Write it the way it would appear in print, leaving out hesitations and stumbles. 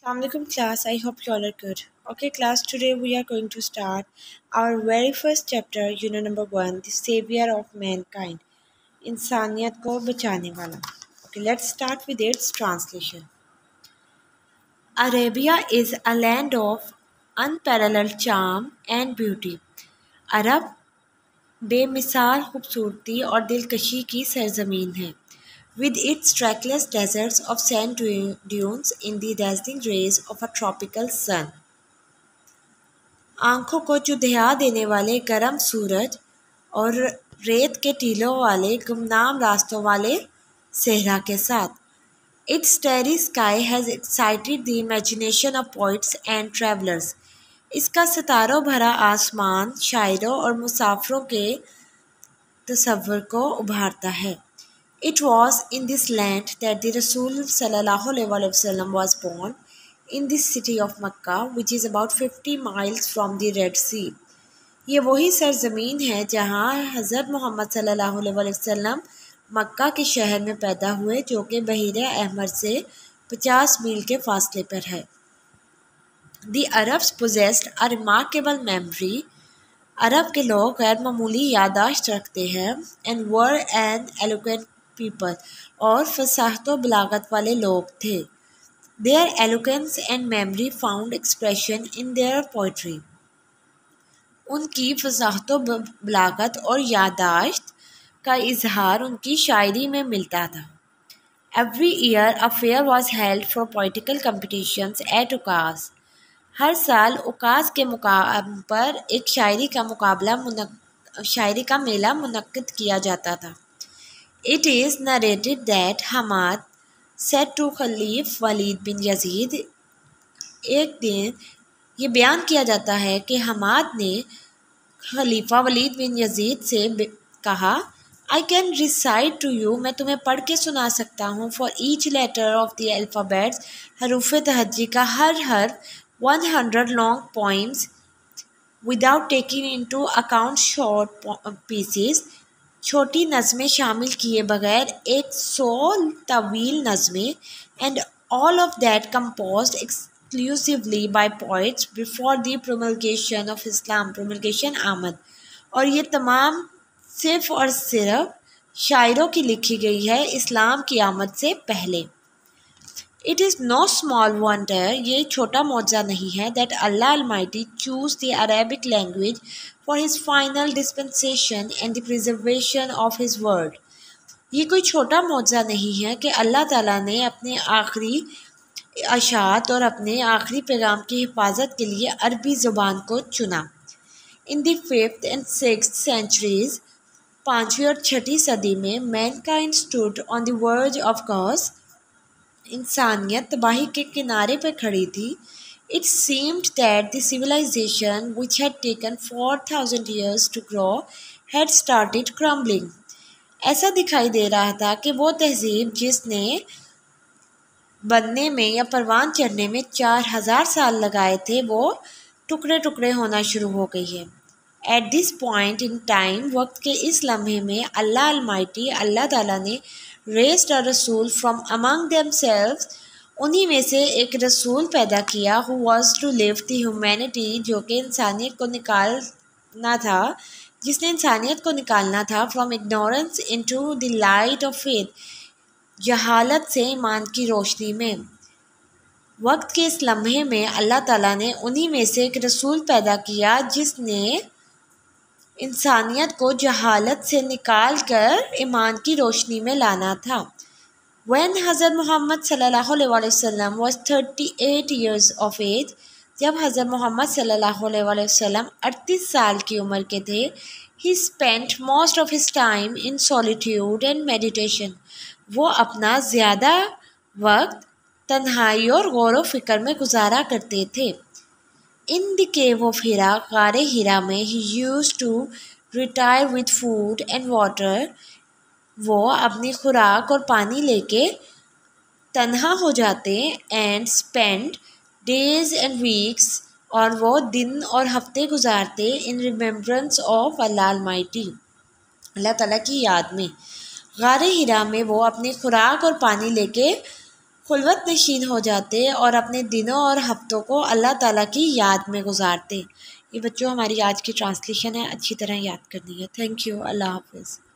Assalamualaikum class, I hope you all are good. Okay class, today we are going to start our very first chapter, unit number 1, the savior of mankind, इंसानियत को बचाने वाला. Okay, let's start with its translation. Arabia is a land of unparalleled charm and beauty. अरब बेमिसाल खूबसूरती और दिलकशी की सरजमीन है. With its trackless deserts of sand dunes in the dazzling rays of a tropical sun. आंखों को चुधिया देने वाले गर्म सूरज और रेत के टीलों वाले गुमनाम रास्तों वाले सहरा के साथ. Its starry sky has excited the imagination of poets and travelers. इसका सितारों भरा आसमान शायरों और मुसाफिरों के तसव्वुर को उभारता है. It was in this land that the Rasul sallallahu alaihi wasallam was born, in this city of Makkah, which is about 50 miles from the Red Sea. ये वही सरजमीन है जहाँ हज़रत मोहम्मद सल्लल्लाहु अलैहि वसल्लम मक्का के शहर में पैदा हुए, जो कि बहीरे अहमर से 50 मील के फासले पर है. The Arabs possessed a remarkable memory. अरब के लोग गैर मामूली यादाश्त रखते हैं. And were an eloquent people, और फसाहत व बलागत वाले लोग थे. Their eloquence and memory found expression in their poetry. उनकी फसाहत व बलागत और यादाश्त का इजहार उनकी शायरी में मिलता था. Every year a fair was held for poetical competitions at Ukaz. हर साल उकास के मुकाम पर एक शायरी का मेला मुनक्किद किया जाता था. It is narrated that Hamad said to Khalif Walid bin Yazid. एक दिन ये बयान किया जाता है कि हमाद ने खलीफा वलीद बिन यजीद से कहा, I can recite to you, मैं तुम्हें पढ़ के सुना सकता हूँ, for each letter of the alphabets, हरूफ तहज्जी का हर हर्फ 100 long poems without taking into account short pieces. छोटी नज़में शामिल किए बगैर 100 तवील नज़में. And all of that composed exclusively by poets before the promulgation of Islam, promulgation आमद. और ये तमाम सिर्फ़ और सिर्फ शायरों की लिखी गई है इस्लाम की आमद से पहले. It is no small wonder, ये छोटा मौज़ा नहीं है, that Allah Almighty chose the Arabic language for His final dispensation and the preservation of His word. ये कोई छोटा मौज़ा नहीं है कि अल्लाह ताला ने अपने आखिरी अशात और अपने आखिरी पैगाम की हिफाजत के लिए अरबी ज़ुबान को चुना. In the 5th and 6th centuries, 5वीं और 6वीं सदी में mankind stood on the verge of chaos. इंसानियत तबाही के किनारे पर खड़ी थी. It seemed that the civilization which had taken 4,000 years to grow had started crumbling. ऐसा दिखाई दे रहा था कि वो तहजीब जिसने बनने में या परवान चढ़ने में 4,000 साल लगाए थे, वो टुकड़े टुकड़े होना शुरू हो गई है. At this point in time, वक्त के इस लम्हे में अल्लाह अलमाइटी, अल्लाह ताला ने raised a रसूल from among themselves, उन्हीं में से एक रसूल पैदा किया, who was to live the humanity, जो कि इंसानियत को निकालना था, जिसने इंसानियत को निकालना था, from ignorance into the light of faith, जहालत से ईमान की रोशनी में. वक्त के इस लम्हे में अल्लाह ताला ने उन्हीं में से एक रसूल पैदा किया जिसने इंसानियत को जहालत से निकाल कर ईमान की रोशनी में लाना था. When हज़रत मोहम्मद सल्लल्लाहु अलैहि वसल्लम was 38 years of age, जब हज़रत मोहम्मद सल्लल्लाहु अलैहि वसल्लम 38 साल की उम्र के थे, he spent most of his time in solitude and meditation. वो अपना ज़्यादा वक्त तन्हाई और गौर व फिक्र में गुजारा करते थे. In the cave of Hira, गारे हिरा में, he used to retire with food and water. वो अपनी खुराक और पानी लेके तन्हा हो जाते. And spend days and weeks, और वो दिन और हफ्ते गुजारते in remembrance of Allah Almighty, अल्लाह ताला की याद में. गारे हिरा में वो अपनी खुराक और पानी लेके खुलवत नशीन हो जाते और अपने दिनों और हफ्तों को अल्लाह ताला की याद में गुजारते। ये बच्चों हमारी आज की ट्रांसलेशन है, अच्छी तरह याद करनी है। Thank you. अल्लाह हाफ़िज़।